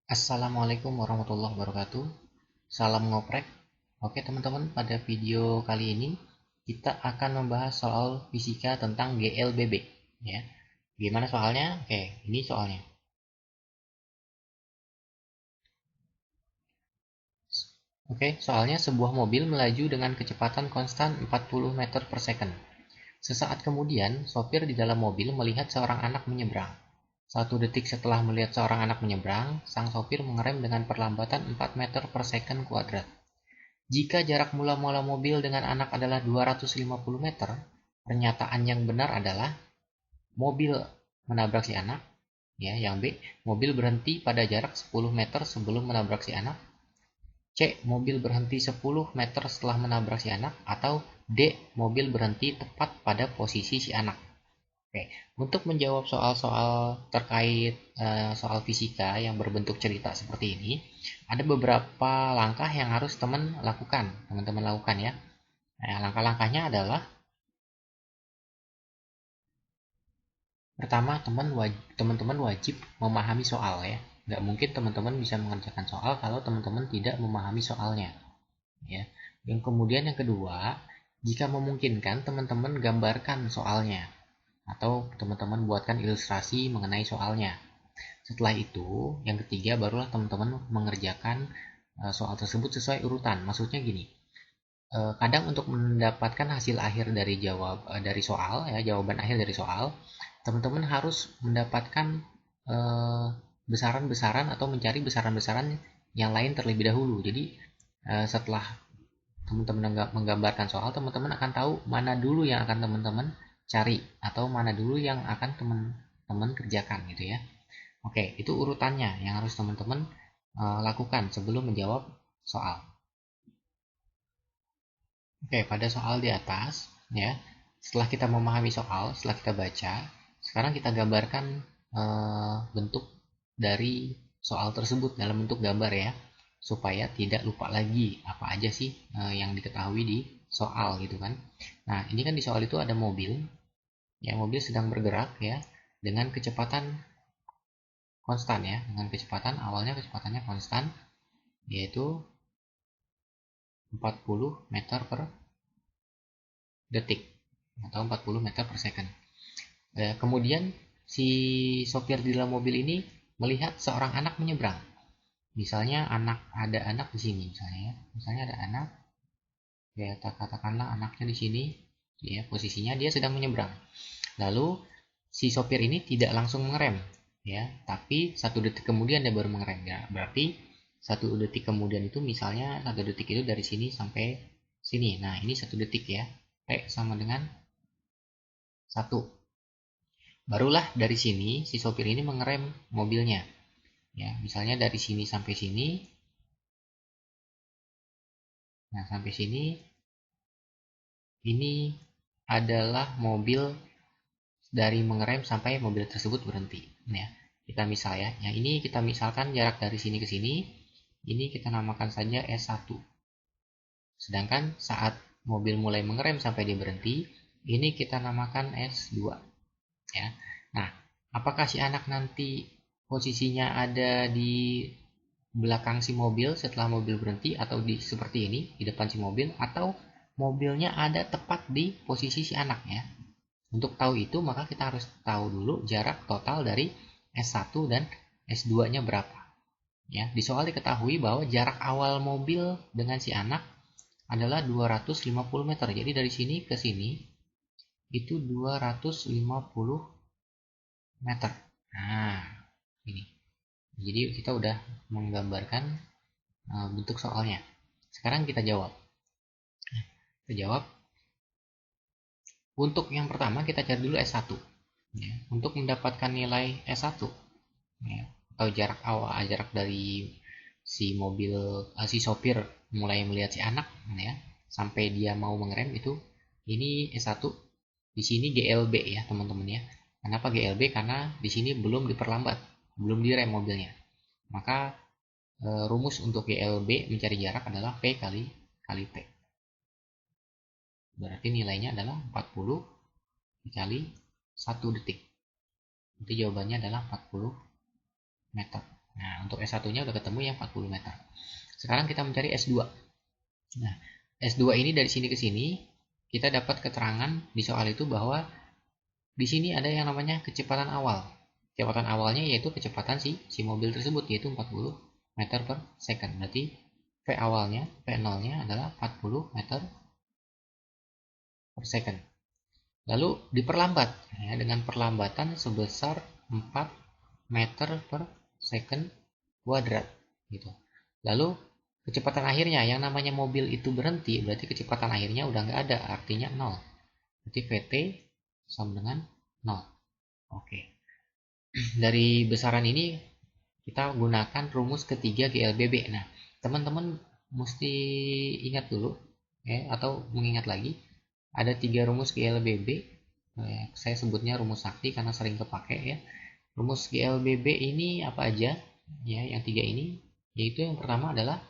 Assalamualaikum warahmatullahi wabarakatuh. Salam ngoprek. Oke teman-teman, pada video kali ini kita akan membahas soal fisika tentang GLBB. Ya, gimana soalnya? Oke, ini soalnya. Oke, soalnya sebuah mobil melaju dengan kecepatan konstan 40 meter per second. Sesaat kemudian, sopir di dalam mobil melihat seorang anak menyeberang. 1 detik setelah melihat seorang anak menyeberang, sang sopir mengerem dengan perlambatan 4 meter per second kuadrat. Jika jarak mula-mula mobil dengan anak adalah 250 meter, pernyataan yang benar adalah mobil menabrak si anak, ya, yang B, mobil berhenti pada jarak 10 meter sebelum menabrak si anak, C, mobil berhenti 10 meter setelah menabrak si anak, atau D, mobil berhenti tepat pada posisi si anak. Oke, untuk menjawab soal-soal terkait soal fisika yang berbentuk cerita seperti ini, ada beberapa langkah yang harus teman-teman lakukan ya. Nah, langkah-langkahnya adalah pertama, teman-teman wajib memahami soal ya. Nggak mungkin teman-teman bisa mengerjakan soal kalau teman-teman tidak memahami soalnya. Ya. Yang kemudian yang kedua, jika memungkinkan teman-teman gambarkan soalnya atau teman-teman buatkan ilustrasi mengenai soalnya. Setelah itu, yang ketiga barulah teman-teman mengerjakan soal tersebut sesuai urutan. Maksudnya gini, kadang untuk mendapatkan hasil akhir dari soal ya, jawaban akhir dari soal, teman-teman harus mendapatkan besaran-besaran atau mencari besaran-besaran yang lain terlebih dahulu. Jadi setelah teman-teman menggambarkan soal, teman-teman akan tahu mana dulu yang akan teman-teman cari atau mana dulu yang akan teman-teman kerjakan gitu ya. Oke, itu urutannya yang harus teman-teman lakukan sebelum menjawab soal. Oke, pada soal di atas, ya, setelah kita memahami soal, setelah kita baca, sekarang kita gambarkan bentuk dari soal tersebut dalam bentuk gambar ya, supaya tidak lupa lagi apa aja sih yang diketahui di soal gitu kan. Nah, ini kan di soal itu ada mobil, ya mobil sedang bergerak ya dengan kecepatan konstan ya, dengan kecepatan awalnya kecepatannya konstan yaitu 40 meter per detik atau 40 meter per second. Kemudian si sopir di dalam mobil ini melihat seorang anak menyeberang. Misalnya ada anak di sini misalnya ya. Misalnya ada anak, ya katakanlah anaknya di sini, ya posisinya dia sedang menyeberang. Lalu si sopir ini tidak langsung mengerem, ya, tapi 1 detik kemudian dia baru mengerem. Ya, berarti 1 detik kemudian itu misalnya 1 detik itu dari sini sampai sini. Nah ini 1 detik ya. P sama dengan 1. Barulah dari sini si sopir ini mengerem mobilnya. Ya, misalnya dari sini sampai sini. Nah, sampai sini ini adalah mobil dari mengerem sampai mobil tersebut berhenti. Ya, kita misal ya. Yang ini kita misalkan jarak dari sini ke sini. Ini kita namakan saja S1. Sedangkan saat mobil mulai mengerem sampai dia berhenti, ini kita namakan S2. Ya. Nah, apakah si anak nanti posisinya ada di belakang si mobil setelah mobil berhenti atau di seperti ini di depan si mobil atau mobilnya ada tepat di posisi si anak ya. Untuk tahu itu maka kita harus tahu dulu jarak total dari S1 dan S2-nya berapa. Ya, di soal diketahui bahwa jarak awal mobil dengan si anak adalah 250 meter. Jadi dari sini ke sini itu 250 meter. Nah, ini. Jadi kita udah menggambarkan bentuk soalnya. Sekarang kita jawab. Kita jawab. Untuk yang pertama kita cari dulu S1. Ya. Untuk mendapatkan nilai S1 ya, atau jarak dari si mobil si sopir mulai melihat si anak ya sampai dia mau mengerem itu ini S1 di sini GLB ya teman-teman ya. Kenapa GLB? Karena di sini belum diperlambat, belum direm mobilnya. Maka rumus untuk GLB mencari jarak adalah P kali T. Berarti nilainya adalah 40 dikali 1 detik. Jadi jawabannya adalah 40 meter. Nah, untuk S1-nya udah ketemu yang 40 meter. Sekarang kita mencari S2. Nah, S2 ini dari sini ke sini, kita dapat keterangan di soal itu bahwa di sini ada yang namanya kecepatan awal. Kecepatan awalnya yaitu kecepatan si mobil tersebut, yaitu 40 meter per second. Berarti V awalnya, V0-nya adalah 40 meter per second. Lalu diperlambat ya, dengan perlambatan sebesar 4 meter per second kuadrat gitu. Lalu kecepatan akhirnya yang namanya mobil itu berhenti, berarti kecepatan akhirnya udah nggak ada, artinya 0. Berarti VT sama dengan 0. Oke. Dari besaran ini kita gunakan rumus ketiga GLBB. Nah, teman-teman mesti ingat dulu ya, atau mengingat lagi ada 3 rumus GLBB. Saya sebutnya rumus sakti karena sering kepake ya. Rumus GLBB ini apa aja? Ya, yang 3 ini, yaitu yang pertama adalah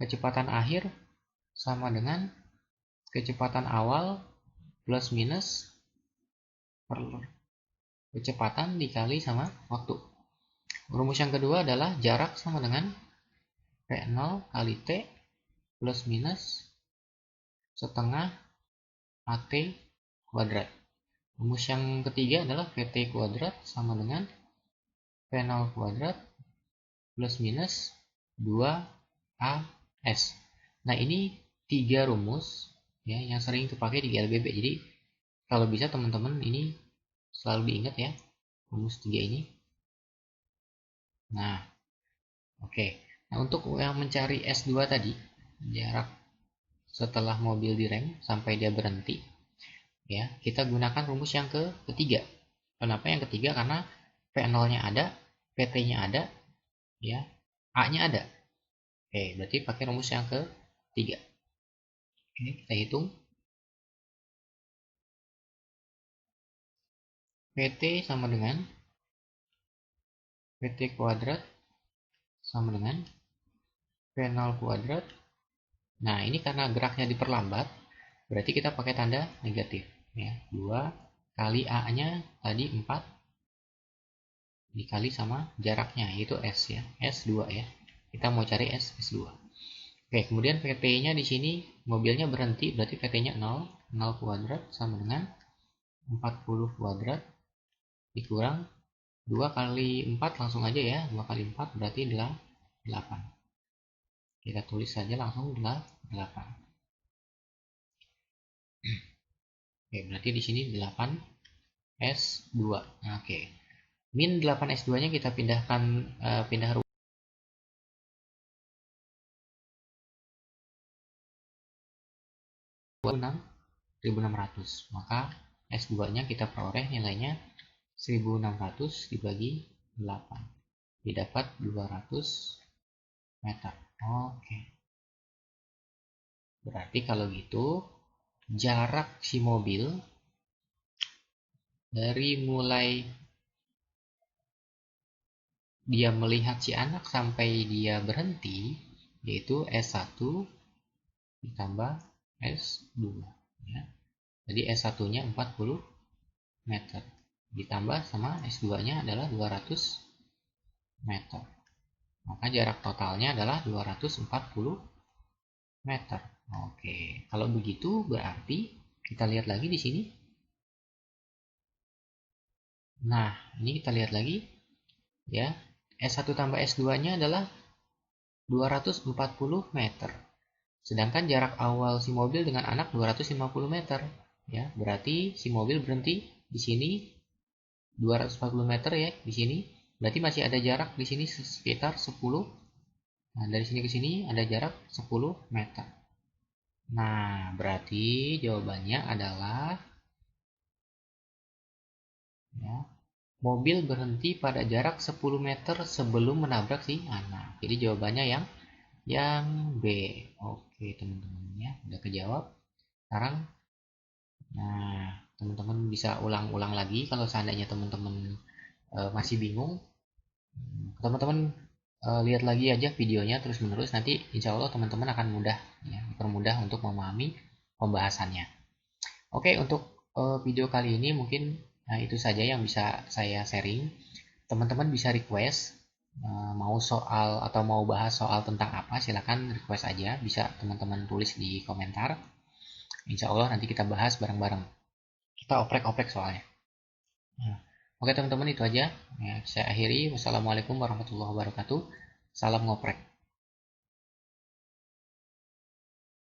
kecepatan akhir sama dengan kecepatan awal plus minus per kecepatan dikali sama waktu. Rumus yang kedua adalah jarak sama dengan V0 kali T plus minus setengah AT kuadrat. Rumus yang ketiga adalah VT kuadrat sama dengan V0 kuadrat plus minus 2AS. Nah, ini 3 rumus ya yang sering dipakai di GLBB. Jadi kalau bisa teman-teman ini selalu diingat ya, rumus 3 ini. Nah, oke. Nah, untuk yang mencari S2 tadi, jarak setelah mobil direm sampai dia berhenti, ya, kita gunakan rumus yang ketiga. Kenapa yang ketiga? Karena V0-nya ada, PT-nya ada, ya, A-nya ada. Oke, berarti pakai rumus yang ketiga. Oke, kita hitung. PT sama dengan PT kuadrat sama dengan V0 kuadrat. Nah, ini karena geraknya diperlambat, berarti kita pakai tanda negatif. Ya, 2 kali A-nya tadi 4 dikali sama jaraknya, yaitu S ya, S2 ya. Kita mau cari S2. Oke, kemudian VT-nya di sini mobilnya berhenti, berarti VT-nya 0, 0 kuadrat sama dengan 40 kuadrat dikurang 2 kali 4 langsung aja ya, 2 kali 4 berarti 8. Kita tulis saja langsung 8. Oke, berarti di sini 8 S2. Oke. Min 8 S2-nya kita pindahkan pindah 1600. Maka S2-nya kita peroleh nilainya 1600 dibagi 8. Didapat 200 meter. Oke. Berarti kalau gitu jarak si mobil dari mulai dia melihat si anak sampai dia berhenti yaitu S1 ditambah S2 ya. Jadi S1-nya 40 meter ditambah sama S2-nya adalah 200 meter. Maka jarak totalnya adalah 240 meter. Oke, kalau begitu berarti kita lihat lagi di sini. Nah, ini kita lihat lagi ya. S1 tambah S2-nya adalah 240 meter. Sedangkan jarak awal si mobil dengan anak 250 meter. Ya, berarti si mobil berhenti di sini 240 meter ya di sini. Berarti masih ada jarak di sini sekitar 10. Nah, dari sini ke sini ada jarak 10 meter. Nah, berarti jawabannya adalah ya, mobil berhenti pada jarak 10 meter sebelum menabrak si anak. Jadi jawabannya yang B. Oke, teman-teman ya, udah kejawab. Sekarang nah, teman-teman bisa ulang-ulang lagi kalau seandainya teman-teman masih bingung. Teman-teman lihat lagi aja videonya terus-menerus, nanti insya Allah teman-teman akan mudah ya, dipermudah untuk memahami pembahasannya. Oke, untuk video kali ini mungkin itu saja yang bisa saya sharing. Teman-teman bisa request mau soal atau mau bahas soal tentang apa, silahkan request aja, bisa teman-teman tulis di komentar. Insya Allah nanti kita bahas bareng-bareng, kita oprek-oprek soalnya. Nah, oke teman-teman, itu aja ya, saya akhiri. Wassalamualaikum warahmatullahi wabarakatuh. Salam ngoprek.